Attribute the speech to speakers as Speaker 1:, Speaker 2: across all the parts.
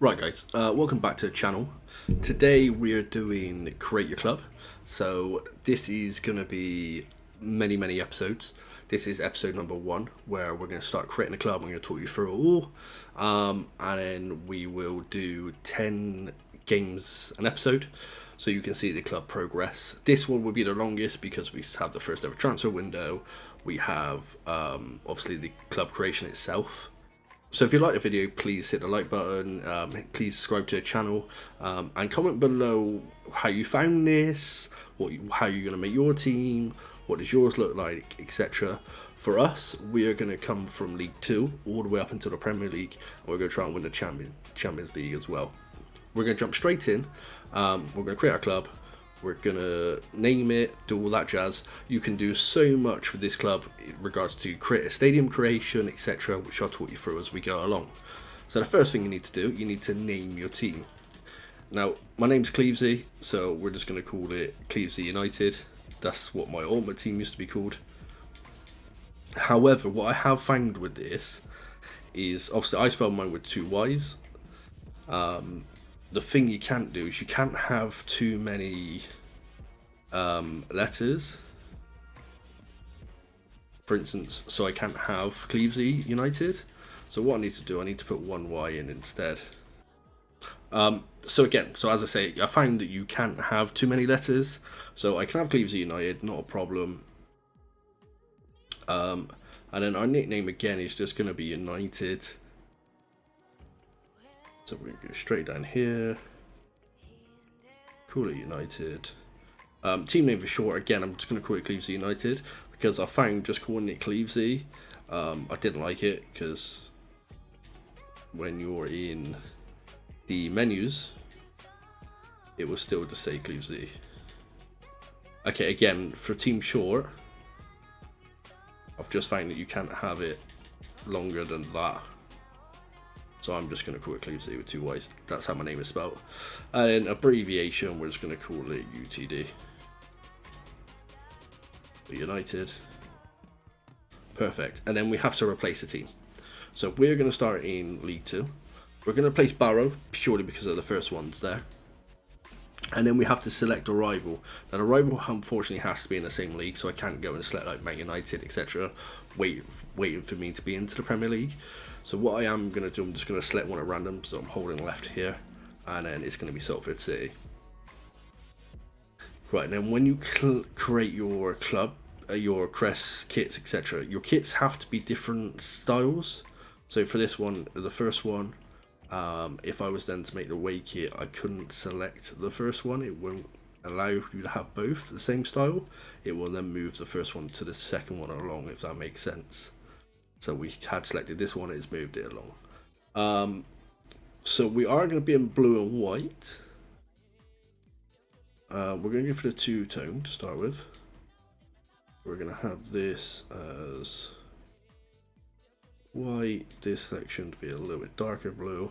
Speaker 1: Right guys, welcome back to the channel. Today we are doing Create Your Club. So this is going to be many episodes. This is episode number 1 where we're going to start creating a club. I'm going to talk you through it all, and then we will do 10 games an episode so you can see the club progress. This one will be the longest because we have the first ever transfer window. We have obviously the club creation itself. So if you like the video, please hit the like button, please subscribe to the channel, and comment below how you found this, how you're going to make your team, what does yours look like, etc. For us, we are going to come from League 2 all the way up into the Premier League, and we're going to try and win the Champions League as well. We're going to jump straight in, we're going to create our club, we're going to name it, do all that jazz. You can do so much with this club in regards to create a stadium creation, etc., which I'll talk you through as we go along. So the first thing you need to do, you need to name your team. Now, my name's Clevesy, so we're just going to call it Clevesy United. That's what my Ultimate team used to be called. However, what I have found with this is, obviously I spell mine with 2 Y's. The thing you can't do is you can't have too many letters. For instance, so I can't have Clevesy United. So what I need to do, I need to put 1 Y in instead. So as I say, I find that you can't have too many letters. So I can have Clevesy United, not a problem. And then our nickname again is just going to be United. So we're going to go straight down here, call it United. Team name for short, again, I'm just going to call it Clevesy United, because I found just calling it Clevesy, I didn't like it, because when you're in the menus, it will still just say Clevesy. Okay, again, for team short, I've just found that you can't have it longer than that. So I'm just going to call it Clevesy with 2 Y's. That's how my name is spelled. And abbreviation, we're just going to call it UTD. United. Perfect. And then we have to replace the team. So we're going to start in League 2. We're going to place Barrow purely because of the first ones there. And then we have to select a rival. Now the rival unfortunately has to be in the same league, so I can't go and select like Man United, etc. Waiting for me to be into the Premier League. So what I am going to do, I'm just going to select one at random, so I'm holding left here, and then it's going to be Salford City. Right, and then when you create your club, your CREST kits, etc., your kits have to be different styles. So for this one, the first one, if I was then to make the away kit, I couldn't select the first one. It won't allow you to have both the same style. It will then move the first one to the second one along, if that makes sense. So we had selected this one, it's moved it along. So we are going to be in blue and white. We're going to go for the 2-tone to start with. We're going to have this as white, this section to be a little bit darker blue.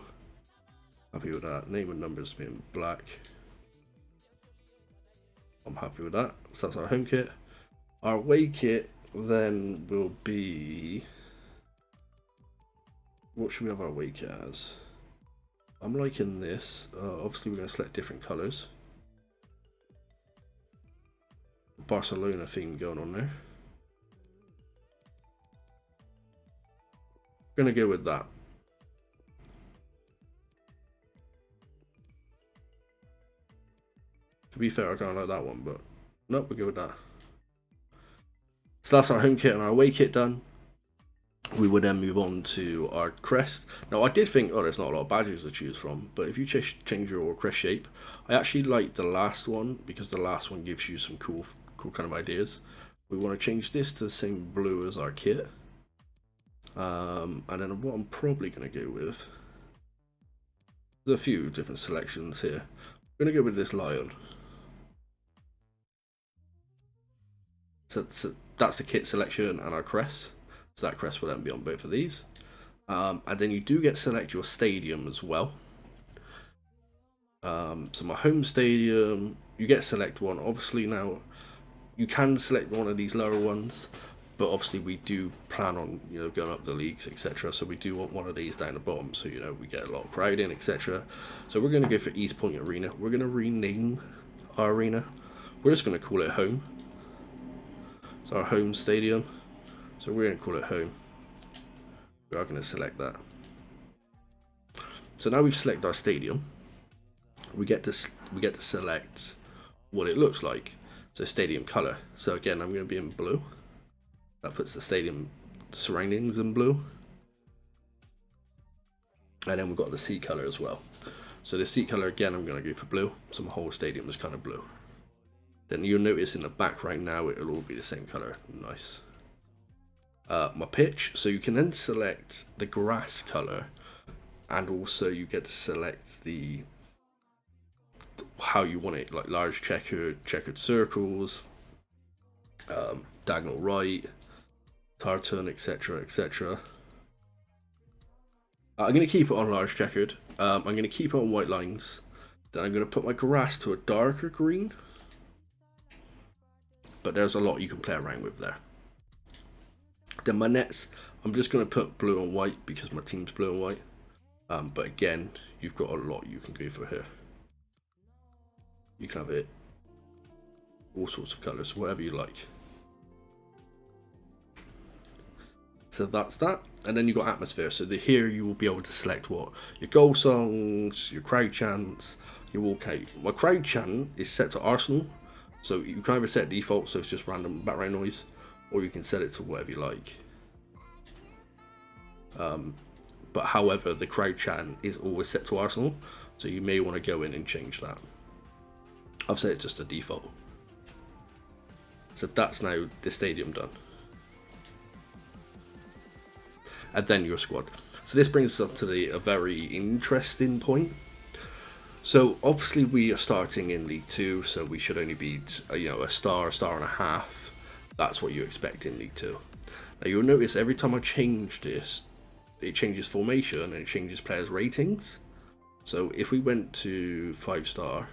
Speaker 1: Happy with that. Name and numbers being black. I'm happy with that. So that's our home kit. Our away kit then will be... What should we have our away kit as? I'm liking this. Obviously we're going to select different colours. Barcelona theme going on there. We're going to go with that. To be fair, I kind of like that one, but nope, we'll go with that. So that's our home kit and our away kit done. We would then move on to our crest. Now I did think, oh, there's not a lot of badges to choose from, but if you change your crest shape, I actually like the last one because the last one gives you some cool kind of ideas. We want to change this to the same blue as our kit. And then what I'm probably going to go with, there's a few different selections here. I'm going to go with this lion. So that's the kit selection and our crest. So that crest will then be on both of these. And then you do get to select your stadium as well. So my home stadium, you get to select one. Obviously now, you can select one of these lower ones, but obviously we do plan on, you know, going up the leagues, etc. So we do want one of these down the bottom, so, you know, we get a lot of crowd in, etc. So we're going to go for East Point Arena. We're going to rename our arena. We're just going to call it home. It's our home stadium, so we're going to call it home. We are going to select that. So now we've selected our stadium, we get to select what it looks like. So stadium color. So again, I'm going to be in blue. That puts the stadium surroundings in blue. And then we've got the seat color as well. So the seat color, again, I'm going to go for blue. So my whole stadium is kind of blue. Then you'll notice in the back right now, it'll all be the same color. Nice. My pitch. So you can then select the grass color. And also you get to select the how you want it, like large checkered circles, diagonal right, tartan, etc, etc. I'm going to keep it on large checkered. I'm going to keep it on white lines. Then I'm going to put my grass to a darker green. But there's a lot you can play around with there. Then my nets, I'm just going to put blue and white because my team's blue and white. But again, you've got a lot you can go for here. You can have it all sorts of colours, whatever you like. So that's that. And then you've got atmosphere. So here you will be able to select what your goal songs, your crowd chants, your walkout. My crowd chant is set to Arsenal. So you can either set default, so it's just random background noise, or you can set it to whatever you like. But however, the crowd chant is always set to Arsenal, so you may want to go in and change that. I've set it just to default. So that's now the stadium done. And then your squad. So this brings us up to a very interesting point. So obviously we are starting in League 2, so we should only beat a star and a half. That's what you expect in League 2. Now you'll notice every time I change this, it changes formation and it changes players' ratings. So if we went to 5-star,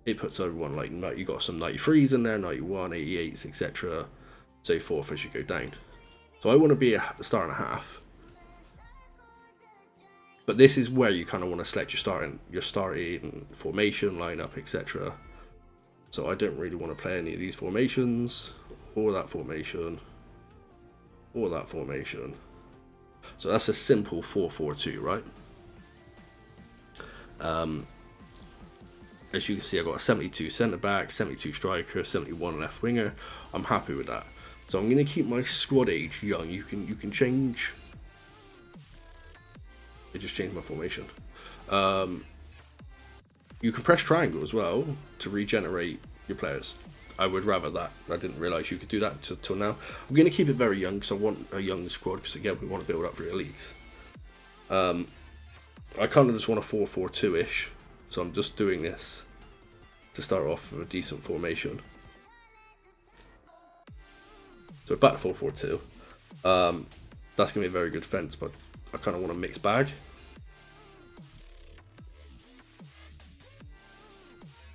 Speaker 1: it puts everyone like, you got some 93s in there, 91, 88s, etc. So forth as you go down. So I want to be a star and a half. But this is where you kind of want to select your starting formation, lineup, etc. So I don't really want to play any of these formations, or that formation, or that formation. So that's a simple 4-4-2, right? As you can see, I've got a 72 centre back, 72 striker, 71 left winger. I'm happy with that. So I'm going to keep my squad age young. You can change. It just changed my formation. You can press triangle as well to regenerate your players. I would rather that. I didn't realise you could do that till now. I'm going to keep it very young because I want a young squad, because again, we want to build up for your leagues. I kind of just want a 4-4-2-ish, so I'm just doing this to start off with a decent formation. So back to 4-4-2. That's going to be a very good defence, but I kind of want a mixed bag.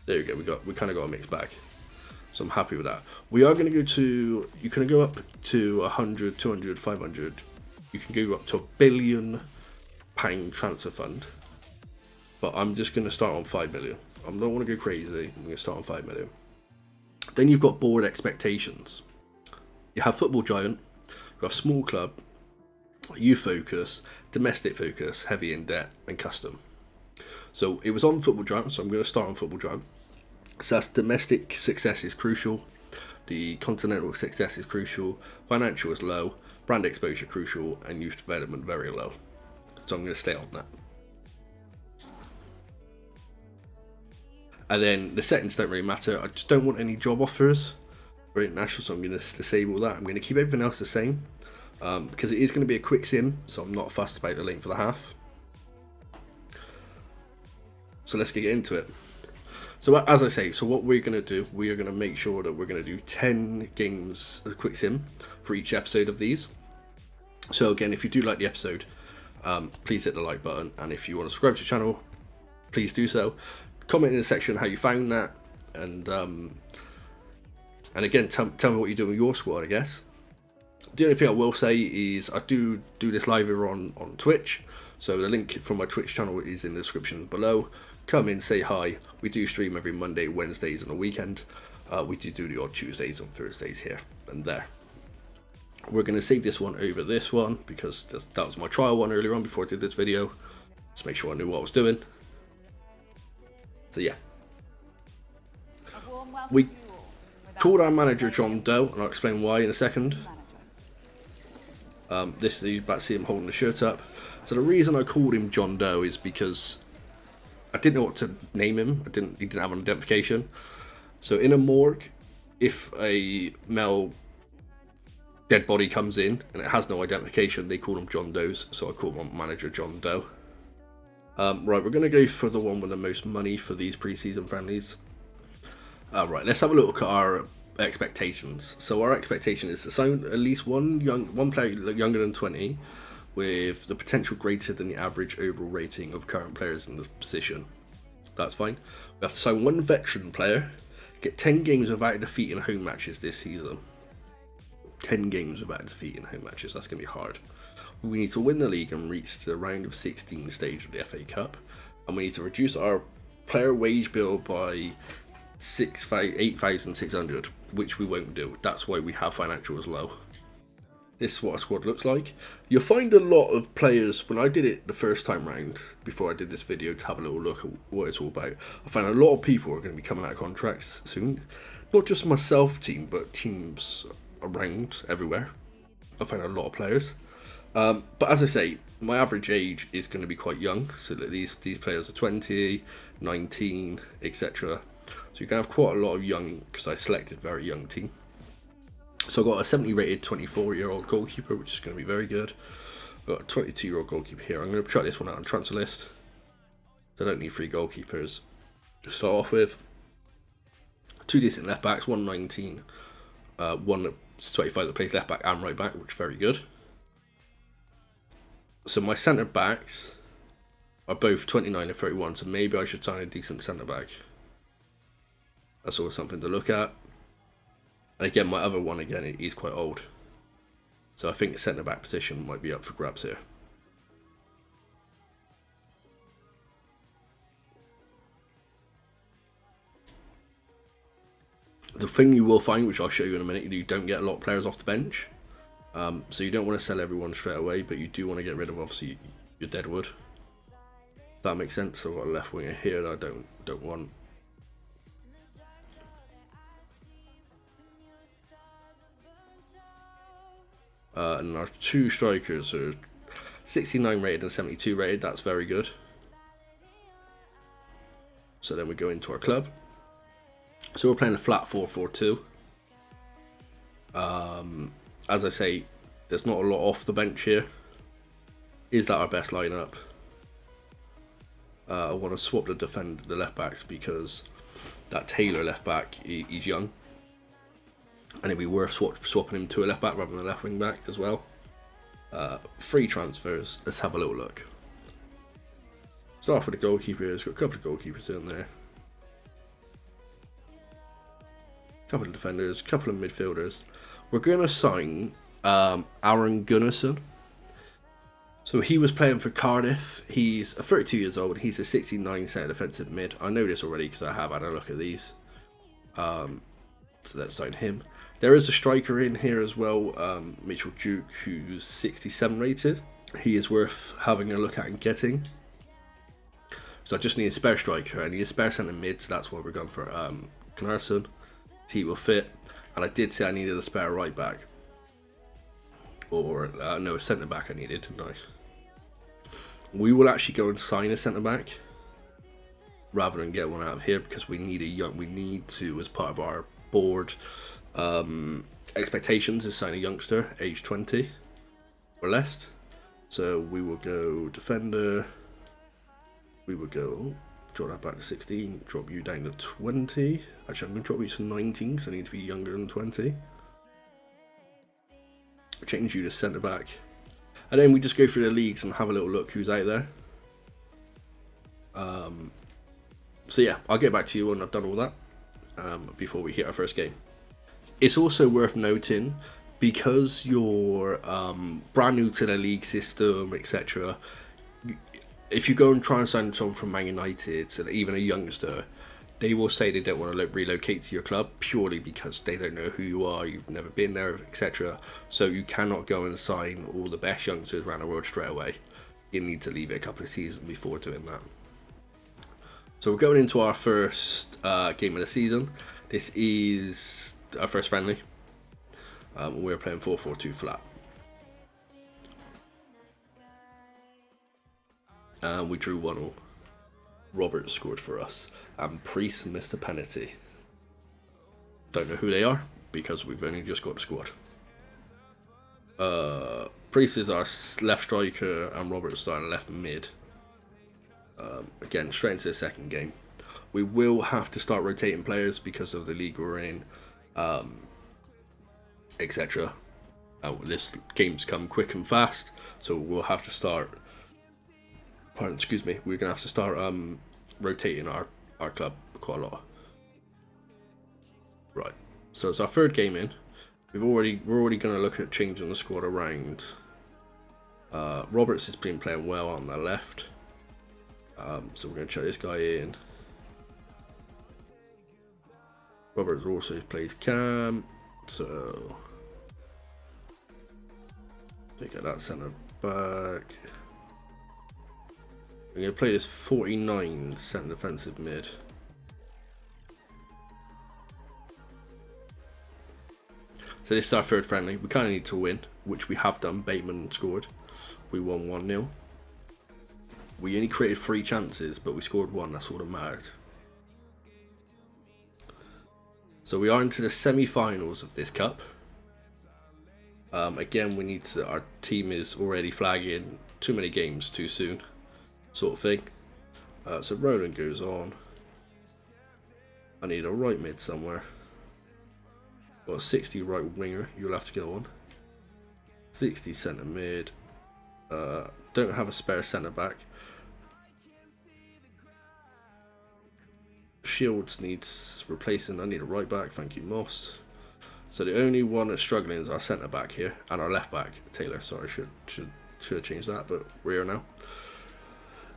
Speaker 1: There you go, we kind of got a mixed bag. So I'm happy with that. We are going to go to, you can go up to 100, 200, 500. You can go up to £1 billion transfer fund. But I'm just going to start on 5 million. I don't want to go crazy. I'm going to start on 5 million. Then you've got board expectations. You have football giant, you have small club, youth focus, domestic focus, heavy in debt, and custom. So it was on football giant, so I'm going to start on football giant. So that's domestic success is crucial, the continental success is crucial, financial is low, brand exposure crucial, and youth development very low. So I'm going to stay on that. And then the settings don't really matter. I just don't want any job offers for international, so I'm going to disable that. I'm going to keep everything else the same because it is going to be a quick sim, so I'm not fussed about the length of the half. So let's get into it. So as I say, so what we're going to do, we are going to make sure that we're going to do 10 games as a quick sim for each episode of these. So again, if you do like the episode, please hit the like button, and if you want to subscribe to the channel, please do so. Comment in the section how you found that, and again, tell me what you do with your squad, I guess. The only thing I will say is I do this live here on Twitch, so the link from my Twitch channel is in the description below. Come in, say hi. We do stream every Monday, Wednesdays, and the weekend. We do the odd Tuesdays and Thursdays here and there. We're going to save this one over this one because that was my trial one earlier on before I did this video. Just make sure I knew what I was doing. So yeah. We called our manager John Doe, and I'll explain why in a second. This is you about to see him holding the shirt up. So the reason I called him John Doe is because I didn't know what to name him. He didn't have an identification. So in a morgue, if a male dead body comes in and it has no identification, they call them John Does. So I call my manager John Doe. Right, we're going to go for the one with the most money for these pre-season friendlies. Right, let's have a look at our expectations. So our expectation is to sign at least one player younger than 20 with the potential greater than the average overall rating of current players in the position. That's fine. We have to sign one veteran player, get 10 games without defeat in home matches this season. 10 games without defeat in home matches, that's going to be hard. We need to win the league and reach the round of 16 stage of the FA Cup. And we need to reduce our player wage bill by 8,600, which we won't do. That's why we have financials low. This is what our squad looks like. You'll find a lot of players, when I did it the first time round, before I did this video to have a little look at what it's all about, I found a lot of people are going to be coming out of contracts soon. Not just myself team, but teams around everywhere. I found a lot of players. But as I say, my average age is going to be quite young. So that these players are 20, 19, etc. So you're going to have quite a lot of young, because I selected a very young team. So I've got a 70 rated 24-year-old goalkeeper, which is going to be very good. I've got a 22-year-old goalkeeper here. I'm going to try this one out on transfer list. So I don't need 3 goalkeepers to start off with. 2 decent left backs, 119, one that's 25 that plays left back and right back, which is very good. So my centre backs are both 29 and 31, so maybe I should sign a decent centre back. That's always something to look at. And again, my other one, again, he's quite old. So I think the centre back position might be up for grabs here. The thing you will find, which I'll show you in a minute, you don't get a lot of players off the bench. So you don't want to sell everyone straight away, but you do want to get rid of, obviously, your deadwood. If that makes sense. So I've got a left winger here that I don't want. And our 2 strikers are 69 rated and 72 rated. That's very good. So then we go into our club. So we're playing a flat 4-4-2. As I say, there's not a lot off the bench here. Is that our best lineup? I want to swap the left backs because that Taylor left back, he's young. And it'd be worth swapping him to a left back rather than a left wing back as well. 3 transfers. Let's have a little look. Start off with the goalkeepers. Got a couple of goalkeepers in there. Couple of defenders. Couple of midfielders. We're going to sign Aaron Gunnarsson. So he was playing for Cardiff. He's 32 years old. He's a 69 centre defensive mid. I know this already because I have had a look at these. So let's sign him. There is a striker in here as well, Mitchell Duke, who's 67 rated. He is worth having a look at and getting. So I just need a spare striker. I need a spare centre mid, so that's why we're going for Gunnarsson. He will fit. And I did say I needed a spare right back. Or, no, a centre back I needed, didn't I? We will actually go and sign a centre back rather than get one out of here because we need to, as part of our board expectations, is sign a youngster, age 20 or less. So we will go defender. We will go draw that back to 16, drop you down to 20. Actually, I'm going to drop you to 19 because I need to be younger than 20. Change you to centre back. And then we just go through the leagues and have a little look who's out there. So yeah, I'll get back to you when I've done all that before we hit our first game. It's also worth noting, because you're brand new to the league system, etc. If you go and try and sign someone from Man United, so even a youngster, they will say they don't want to relocate to your club purely because they don't know who you are, you've never been there, etc. So you cannot go and sign all the best youngsters around the world straight away. You need to leave it a couple of seasons before doing that. So we're going into our first game of the season. This is our first friendly. We're playing 4-4-2 flat. We drew 1-1. Robert scored for us, and Priest missed a penalty. Don't know who they are because we've only just got the squad. Priest is our left striker, and Robert's starting left mid. Again, straight into the second game. We will have to start rotating players because of the league we're in, etc. This game's come quick and fast, so we'll have to start. Pardon, excuse me. We're gonna have to start rotating our club quite a lot. Right. So it's our third game in. We're already gonna look at changing the squad around. Roberts has been playing well on the left. So we're going to chuck this guy in. Roberts also plays cam, so pick up that centre back. We're going to play this 49 centre defensive mid. So this is our third friendly. We kind of need to win, which we have done. Bateman scored. We won 1-0. We only created 3 chances, but we scored 1. That's all that mattered. So we are into the semi-finals of this cup. Again, we need to. Our team is already flagging too many games too soon, sort of thing. So Roland goes on. I need a right mid somewhere. Got a 60 right winger. You'll have to go on. 60 centre mid. Don't have a spare centre back. Shields needs replacing. I need a right back. Thank you, Moss. So the only one that's struggling is our centre back here and our left back, Taylor. Sorry, should have changed that, but we're here now.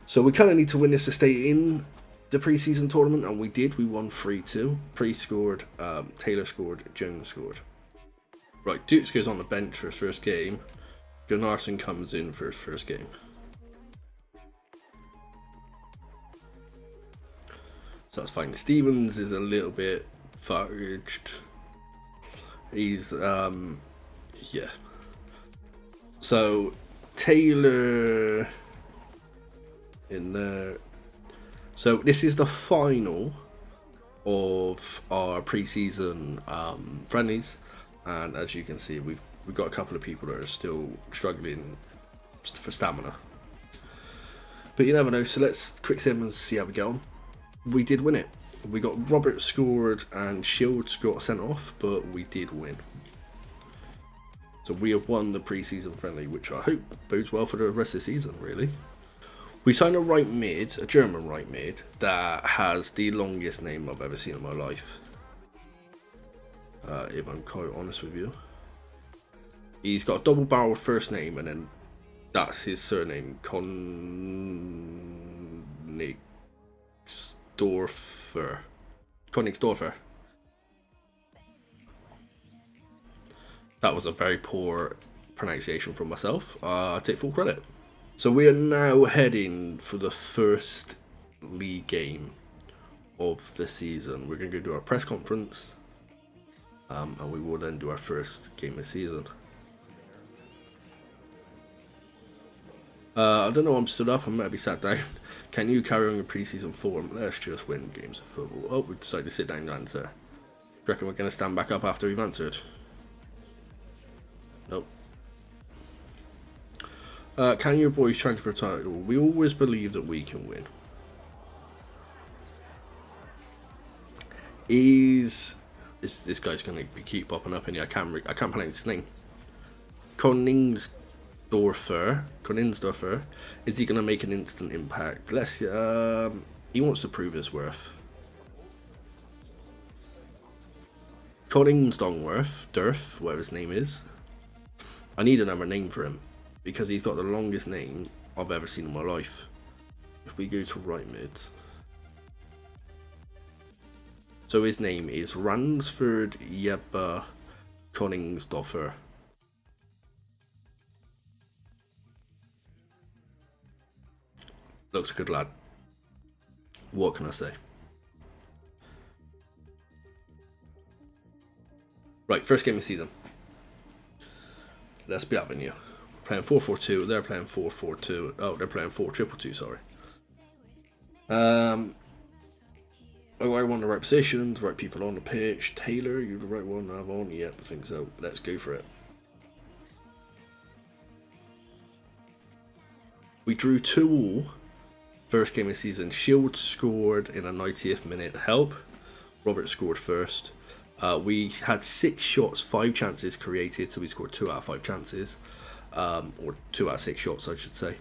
Speaker 1: So we kind of need to win this to stay in the pre-season tournament, and we did. We won 3-2. Priest scored, Taylor scored, Jones scored. Right, Dukes goes on the bench for his first game. Gunnarsson comes in for his first game. So that's fine. Stevens is a little bit fudged. He's, yeah. So, Taylor in there. So, this is the final of our pre-season friendlies. And as you can see, we've got a couple of people that are still struggling for stamina. But you never know, so let's quick sim and see how we get on. We did win it. We got Robert scored and Shields got sent off, but we did win. So we have won the pre-season friendly, which I hope bodes well for the rest of the season, really. We signed a right mid, a German right mid, that has the longest name I've ever seen in my life. If I'm quite honest with you. He's got a double-barreled first name, and then that's his surname, Königsdorfer. That was a very poor pronunciation from myself. I take full credit. So we are now heading for the first league game of the season. We're going to go do our press conference, and we will then do our first game of the season. I don't know, I'm stood up, I might be sat down. Can you carry on your pre-season form? Let's just win games of football. Oh, we decided to sit down and answer. Do you reckon we're going to stand back up after we've answered? Nope. Can your boys transfer a title? We always believe that we can win. This guy's going to keep popping up in here. I can't pronounce his name. Königsdorfer. Is he going to make an instant impact? Let's. He wants to prove his worth. Königsdorfer, whatever his name is. I need another name for him because he's got the longest name I've ever seen in my life. If we go to right mids, so his name is Ransford Yebba Koningsdoffer. Looks a good lad. What can I say? Right, first game of the season. Let's be having you. We're playing 4-4-2. They're playing 4-4-2. Oh, they're playing 4-2-2. Sorry. Oh, I want the right positions, right people on the pitch. Taylor, you're the right one to have on. Yep, I think so. Let's go for it. We drew 2-2. First game of the season. Shield scored in a 90th minute. Help. Robert scored first. We had 6 shots, 5 chances created, so we scored 2 out of 5 chances. Or 2 out of 6 shots, I should say.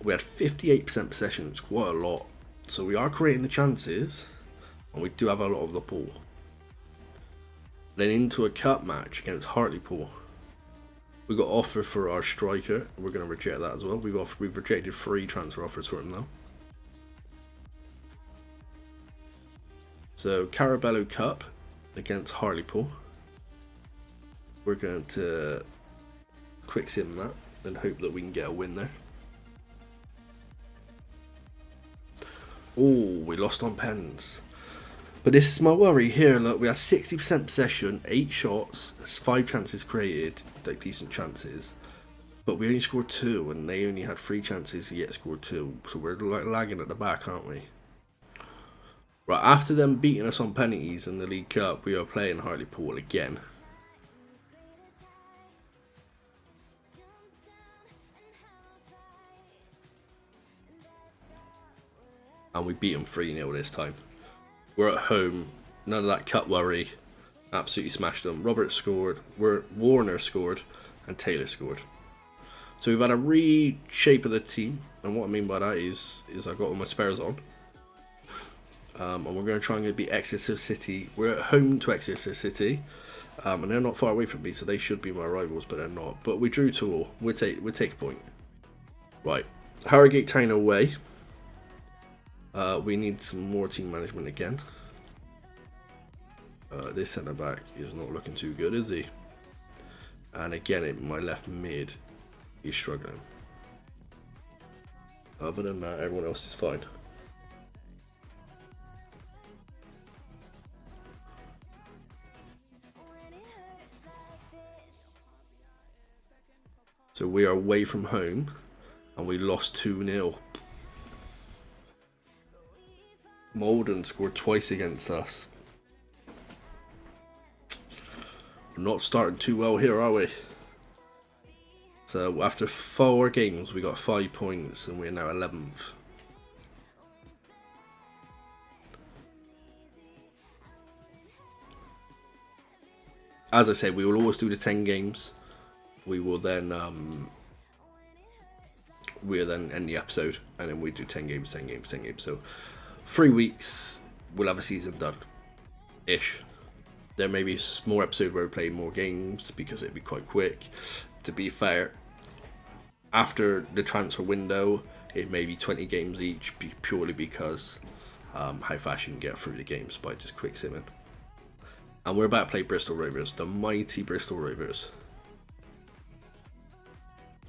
Speaker 1: We had 58% possession, it's quite a lot. So we are creating the chances, and we do have a lot of the ball. Then into a cup match against Hartlepool. We got offer for our striker. We're going to reject that as well. We've rejected 3 transfer offers for him now. So Carabello Cup against Hartlepool. We're going to quick sim that and hope that we can get a win there. Oh, we lost on pens. But this is my worry here. Look, we had 60% possession, 8 shots, 5 chances created, like decent chances. But we only scored 2, and they only had 3 chances yet scored 2. So we're like lagging at the back, aren't we? Right, after them beating us on penalties in the League Cup, we are playing Hartlepool again. And we beat them 3-0 this time. We're at home, none of that cup worry. Absolutely smashed them. Robert scored, Warner scored, and Taylor scored. So we've had a reshape of the team, and what I mean by that is I've got all my spares on. And we're going to try and beat Exeter City. We're at home to Exeter City, and they're not far away from me, so they should be my rivals, but they're not. But we drew 2-2. We'll take a point. Right, Harrogate Town away. We need some more team management again. This centre back is not looking too good, is he? And again, my left mid is struggling. Other than that, everyone else is fine. So we are away from home, and we lost 2-0. Malden scored twice against us. We're not starting too well here, are we? So after 4 games, we got 5 points, and we're now 11th. As I said, we will always do the 10 games. We will then we'll then end the episode, and then we do 10 games. So 3 weeks, we'll have a season done ish. There may be more episodes where we play more games because it'd be quite quick. To be fair, after the transfer window, it may be 20 games each, purely because how fast you can get through the games by just quick simming. And we're about to play Bristol Rovers, the mighty Bristol Rovers.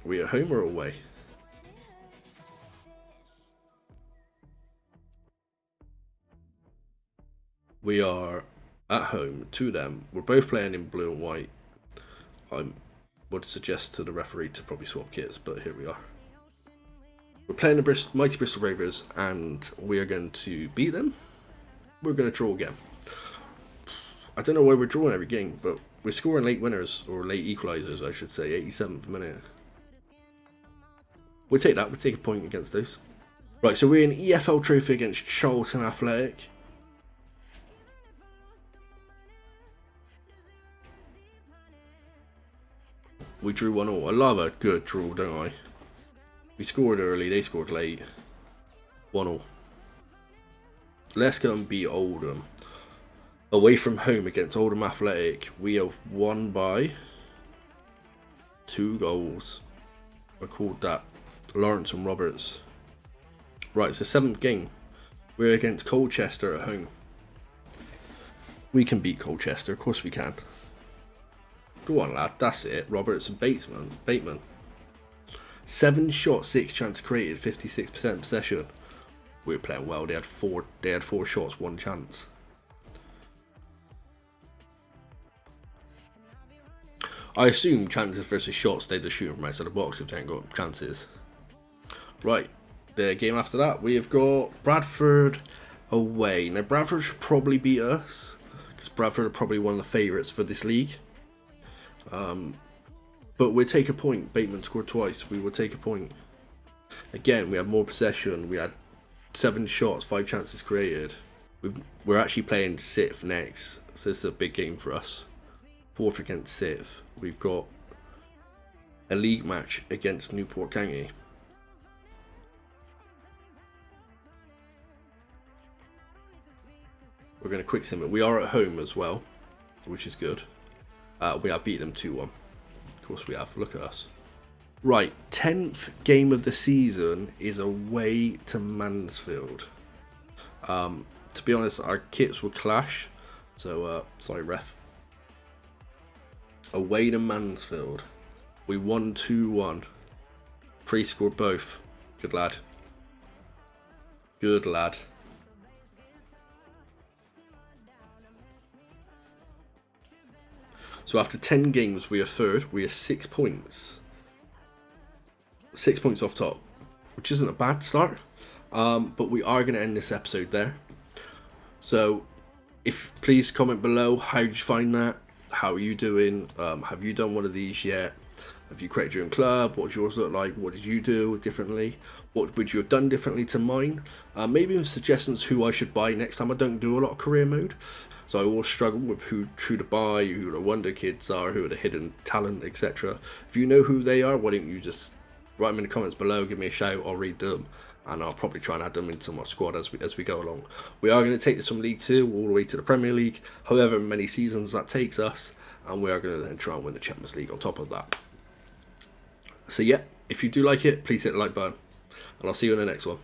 Speaker 1: Are we at home or away? We are at home to them. We're both playing in blue and white. I would suggest to the referee to probably swap kits, but here we are. We're playing the mighty Bristol Rovers, and we are going to beat them. We're going to draw again. I don't know why we're drawing every game, but we're scoring late winners, or late equalisers, I should say, 87th minute. We'll take that. We'll take a point against those. Right, so we're in EFL Trophy against Charlton Athletic. We drew 1-1. I love a good draw, don't I? We scored early, they scored late. 1-1. Let's go and beat Oldham. Away from home against Oldham Athletic, we have won by 2 goals. I called that Lawrence and Roberts. Right, it's the 7th game. We're against Colchester at home. We can beat Colchester, of course we can. Go on, lad, that's it. Roberts and Bateman. 7 shots, 6 chances created, 56% possession. We were playing well. They had 4 shots, 1 chance. I assume chances versus shots, they just shoot from outside the box if they ain't got chances. Right, the game after that, we have got Bradford away. Now, Bradford should probably beat us, because Bradford are probably one of the favourites for this league. But we'll take a point. Bateman scored twice. We will take a point. Again, we had more possession. We had 7 shots, 5 chances created. We're actually playing Sith next, so this is a big game for us. 4th against Sith. We've got a league match against Newport County. We're going to quick sim it. We are at home as well, which is good. We have beat them 2-1. Of course we have. Look at us. Right, 10th game of the season is away to Mansfield. To be honest, our kits will clash. So, sorry, ref. Away to Mansfield. We won 2-1. Pre-scored both. Good lad. Good lad. So after 10 games, we are 3rd. We are 6 points. 6 points off top, which isn't a bad start. But we are going to end this episode there. So, please comment below. How did you find that? How are you doing? Have you done one of these yet? Have you created your own club? What does yours look like? What did you do differently? What would you have done differently to mine? Maybe even suggestions who I should buy next time. I don't do a lot of career mode, so I always struggle with who to buy, who the wonder kids are, who are the hidden talent, etc. If you know who they are, why don't you just write them in the comments below, give me a shout, I'll read them, and I'll probably try and add them into my squad as we go along. We are going to take this from League 2 all the way to the Premier League, however many seasons that takes us, and we are going to then try and win the Champions League on top of that. So yeah, if you do like it, please hit the like button, and I'll see you in the next one.